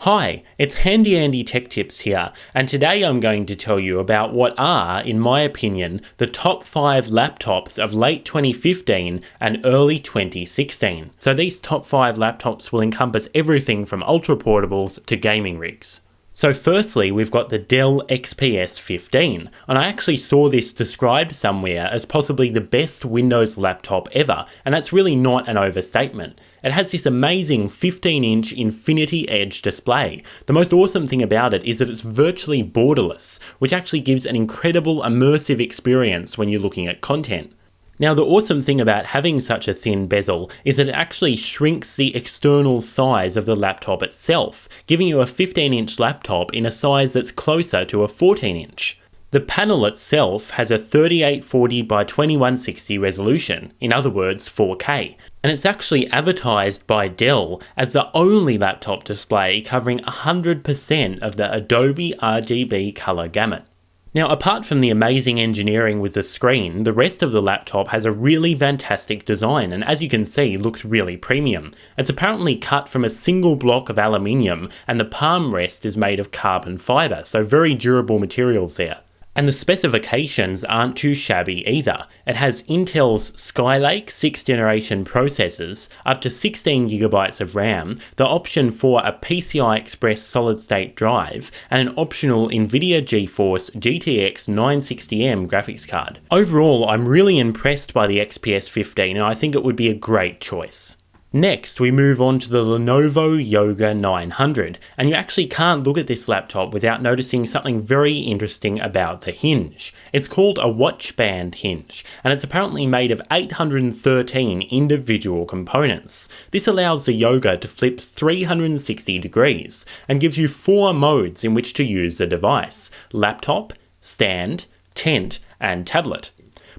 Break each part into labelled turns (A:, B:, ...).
A: Hi, it's Handy Andy Tech Tips here, and today I'm going to tell you about what are, in my opinion, the top 5 laptops of late 2015 and early 2016. So these top 5 laptops will encompass everything from ultraportables to gaming rigs. So firstly, we've got the Dell XPS 15, and I actually saw this described somewhere as possibly the best Windows laptop ever, and that's really not an overstatement. It has this amazing 15-inch InfinityEdge display. The most awesome thing about it is that it's virtually borderless, which actually gives an incredible immersive experience when you're looking at content. Now, the awesome thing about having such a thin bezel is that it actually shrinks the external size of the laptop itself, giving you a 15-inch laptop in a size that's closer to a 14-inch. The panel itself has a 3840 by 2160 resolution, in other words 4K, and it's actually advertised by Dell as the only laptop display covering 100% of the Adobe RGB color gamut. Now, apart from the amazing engineering with the screen, the rest of the laptop has a really fantastic design and, as you can see, looks really premium. It's apparently cut from a single block of aluminium and the palmrest is made of carbon fibre, so very durable materials there. And the specifications aren't too shabby either. It has Intel's Skylake 6th generation processors, up to 16GB of RAM, the option for a PCI Express solid-state drive, and an optional NVIDIA GeForce GTX 960M graphics card. Overall, I'm really impressed by the XPS 15 and I think it would be a great choice. Next, we move on to the Lenovo Yoga 900, and you actually can't look at this laptop without noticing something very interesting about the hinge. It's called a watch band hinge, and it's apparently made of 813 individual components. This allows the Yoga to flip 360 degrees, and gives you 4 modes in which to use the device: laptop, stand, tent, and tablet.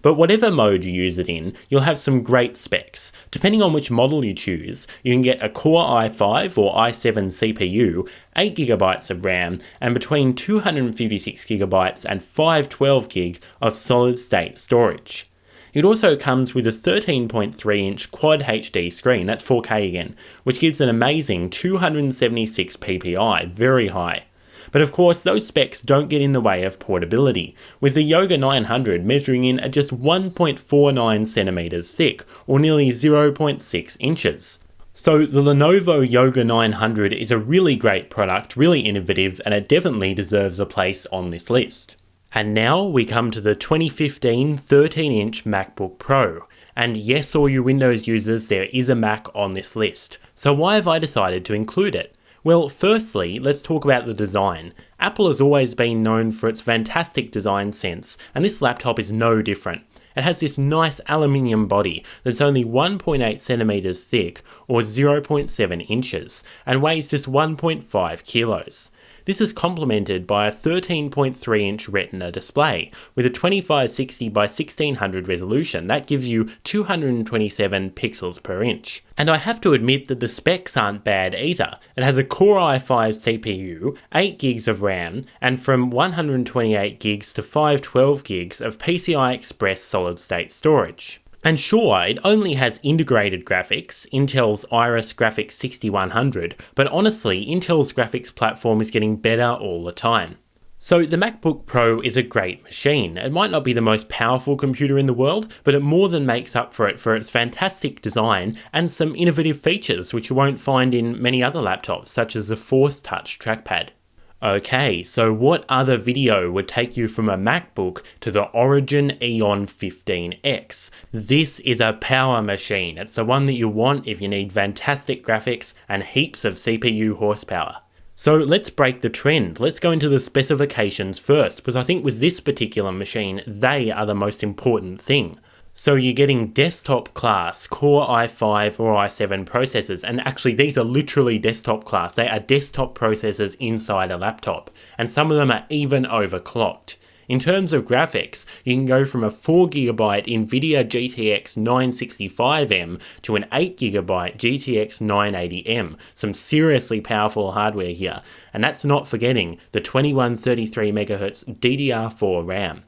A: But whatever mode you use it in, you'll have some great specs. Depending on which model you choose, you can get a Core i5 or i7 CPU, 8GB of RAM, and between 256GB and 512GB of solid-state storage. It also comes with a 13.3-inch Quad HD screen, that's 4K again, which gives an amazing 276 ppi, very high. But of course, those specs don't get in the way of portability, with the Yoga 900 measuring in at just 1.49 centimeters thick, or nearly 0.6 inches. So the Lenovo Yoga 900 is a really great product, really innovative, and it definitely deserves a place on this list. And now we come to the 2015 13-inch MacBook Pro. And yes, all you Windows users, there is a Mac on this list. So why have I decided to include it? Well, firstly, let's talk about the design. Apple has always been known for its fantastic design sense, and this laptop is no different. It has this nice aluminium body that's only 1.8 centimeters thick, or 0.7 inches, and weighs just 1.5 kilos. This is complemented by a 13.3-inch Retina display with a 2560 by 1600 resolution that gives you 227 pixels per inch. And I have to admit that the specs aren't bad either. It has a Core i5 CPU, 8GB of RAM, and from 128GB to 512GB of PCI Express solid-state storage. And sure, it only has integrated graphics, Intel's Iris Graphics 6100, but honestly, Intel's graphics platform is getting better all the time. So the MacBook Pro is a great machine. It might not be the most powerful computer in the world, but it more than makes up for it for its fantastic design and some innovative features which you won't find in many other laptops, such as the Force Touch trackpad. Okay, so what other video would take you from a MacBook to the Origin Eon 15X? This is a power machine. It's the one that you want if you need fantastic graphics and heaps of CPU horsepower. So let's break the trend. Let's go into the specifications first, because I think with this particular machine, they are the most important thing. So you're getting desktop class Core i5 or i7 processors, and actually these are literally desktop class. They are desktop processors inside a laptop, and some of them are even overclocked. In terms of graphics, you can go from a 4GB NVIDIA GTX 965M to an 8GB GTX 980M, some seriously powerful hardware here, and that's not forgetting the 2133MHz DDR4 RAM.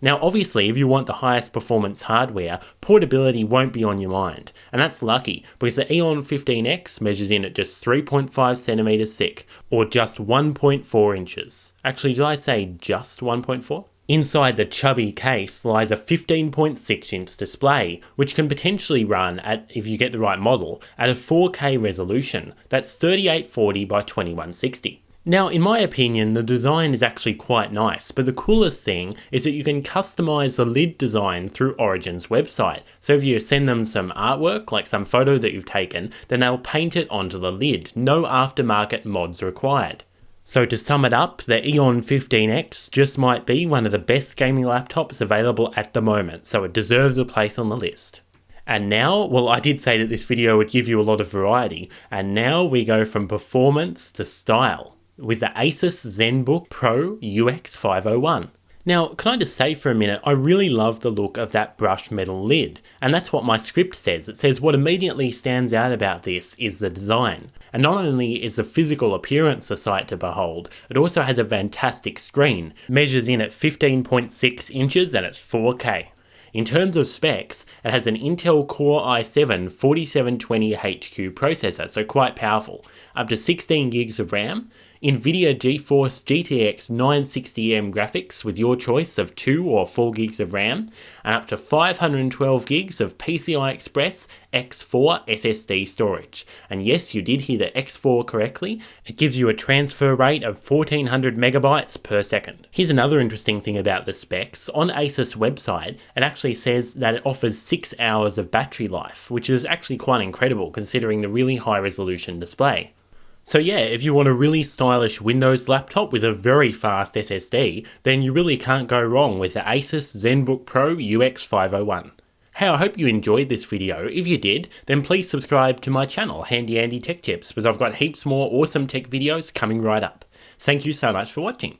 A: Now obviously if you want the highest performance hardware, portability won't be on your mind, and that's lucky because the Eon 15X measures in at just 3.5 centimeters thick, or just 1.4 inches. Actually, did I say just 1.4? Inside the chubby case lies a 15.6 inch display, which can potentially run at, if you get the right model, at a 4K resolution. That's 3840 by 2160. Now, in my opinion, the design is actually quite nice, but the coolest thing is that you can customize the lid design through Origin's website. So if you send them some artwork, like some photo that you've taken, then they'll paint it onto the lid. No aftermarket mods required. So to sum it up, the Eon 15X just might be one of the best gaming laptops available at the moment, so it deserves a place on the list. And now, well, I did say that this video would give you a lot of variety, and now we go from performance to style with the Asus Zenbook Pro UX 501. Now, can I just say for a minute, I really love the look of that brushed metal lid, and that's what my script says. It says what immediately stands out about this is the design. And not only is the physical appearance a sight to behold, it also has a fantastic screen. It measures in at 15.6 inches and it's 4K. In terms of specs, it has an Intel Core i7 4720HQ processor, so quite powerful, up to 16 gigs of RAM, NVIDIA GeForce GTX 960M graphics with your choice of 2 or 4 gigs of RAM, and up to 512 gigs of PCI Express X4 SSD storage. And yes, you did hear the X4 correctly. It gives you a transfer rate of 1400 megabytes per second. Here's another interesting thing about the specs. On Asus website, it actually says that it offers 6 hours of battery life, which is actually quite incredible considering the really high resolution display. So yeah, if you want a really stylish Windows laptop with a very fast SSD, then you really can't go wrong with the Asus Zenbook Pro UX 501. Hey, I hope you enjoyed this video. If you did, then please subscribe to my channel, Handy Andy Tech Tips, because I've got heaps more awesome tech videos coming right up. Thank you so much for watching.